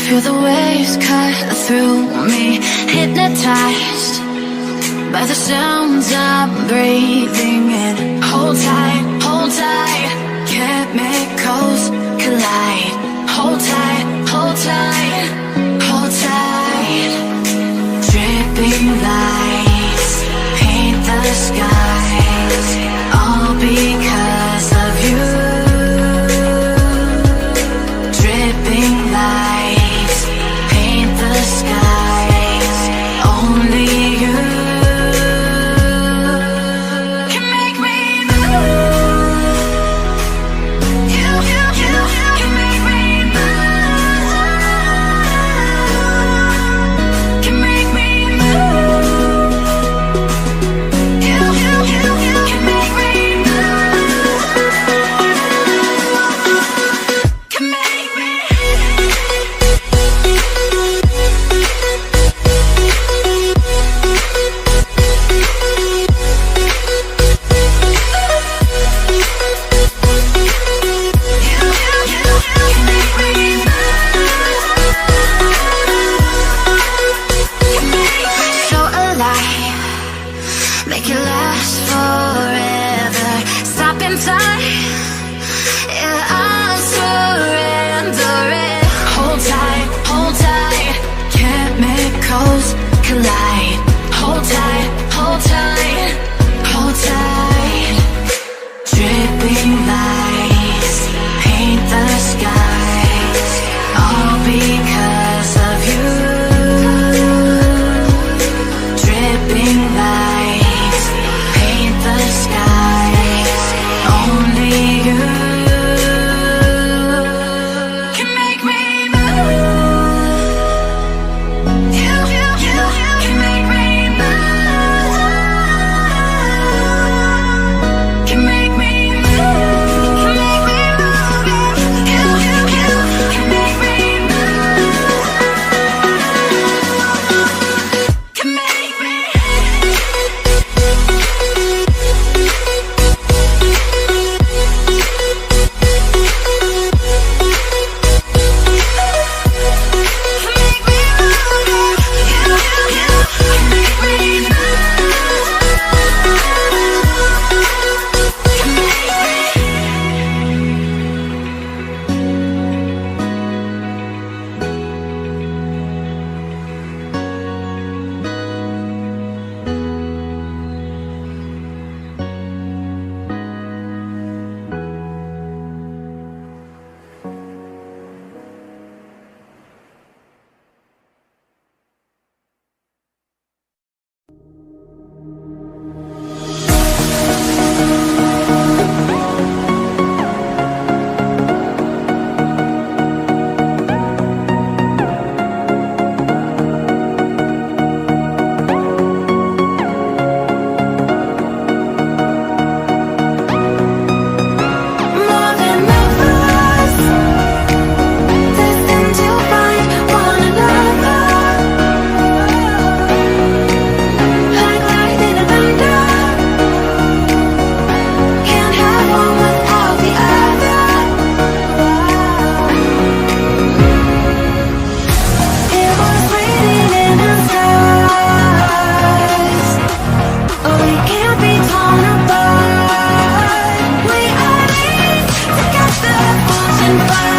Feel the waves cut through me, hypnotized by the sounds I'm breathing in. Hold tight, hold tight, chemicals collide. Hold tight, hold tight, hold tight. Dripping lights paint the skies, all because of you. Dripping lights paint the skies, only you can make me move. You can make me move. Can make me move. You can make me move. Can make me. So alive, make it last forever. Stop in time, yeah, I'm surrendering. Hold tight, chemicals collide. Hold tight, hold tight, hold tight. Dripping lights paint the skies, all because of you. Dripping lights paint the skies, only you can make me move. You can make me move. Can make me move. Can make me move. You can make me move. Can make me. More than lovers, destined to find one another. Like lightning and thunder, can't have one without the other. It was raining in the skies, but we can't be torn apart. We are made together, fortune fire.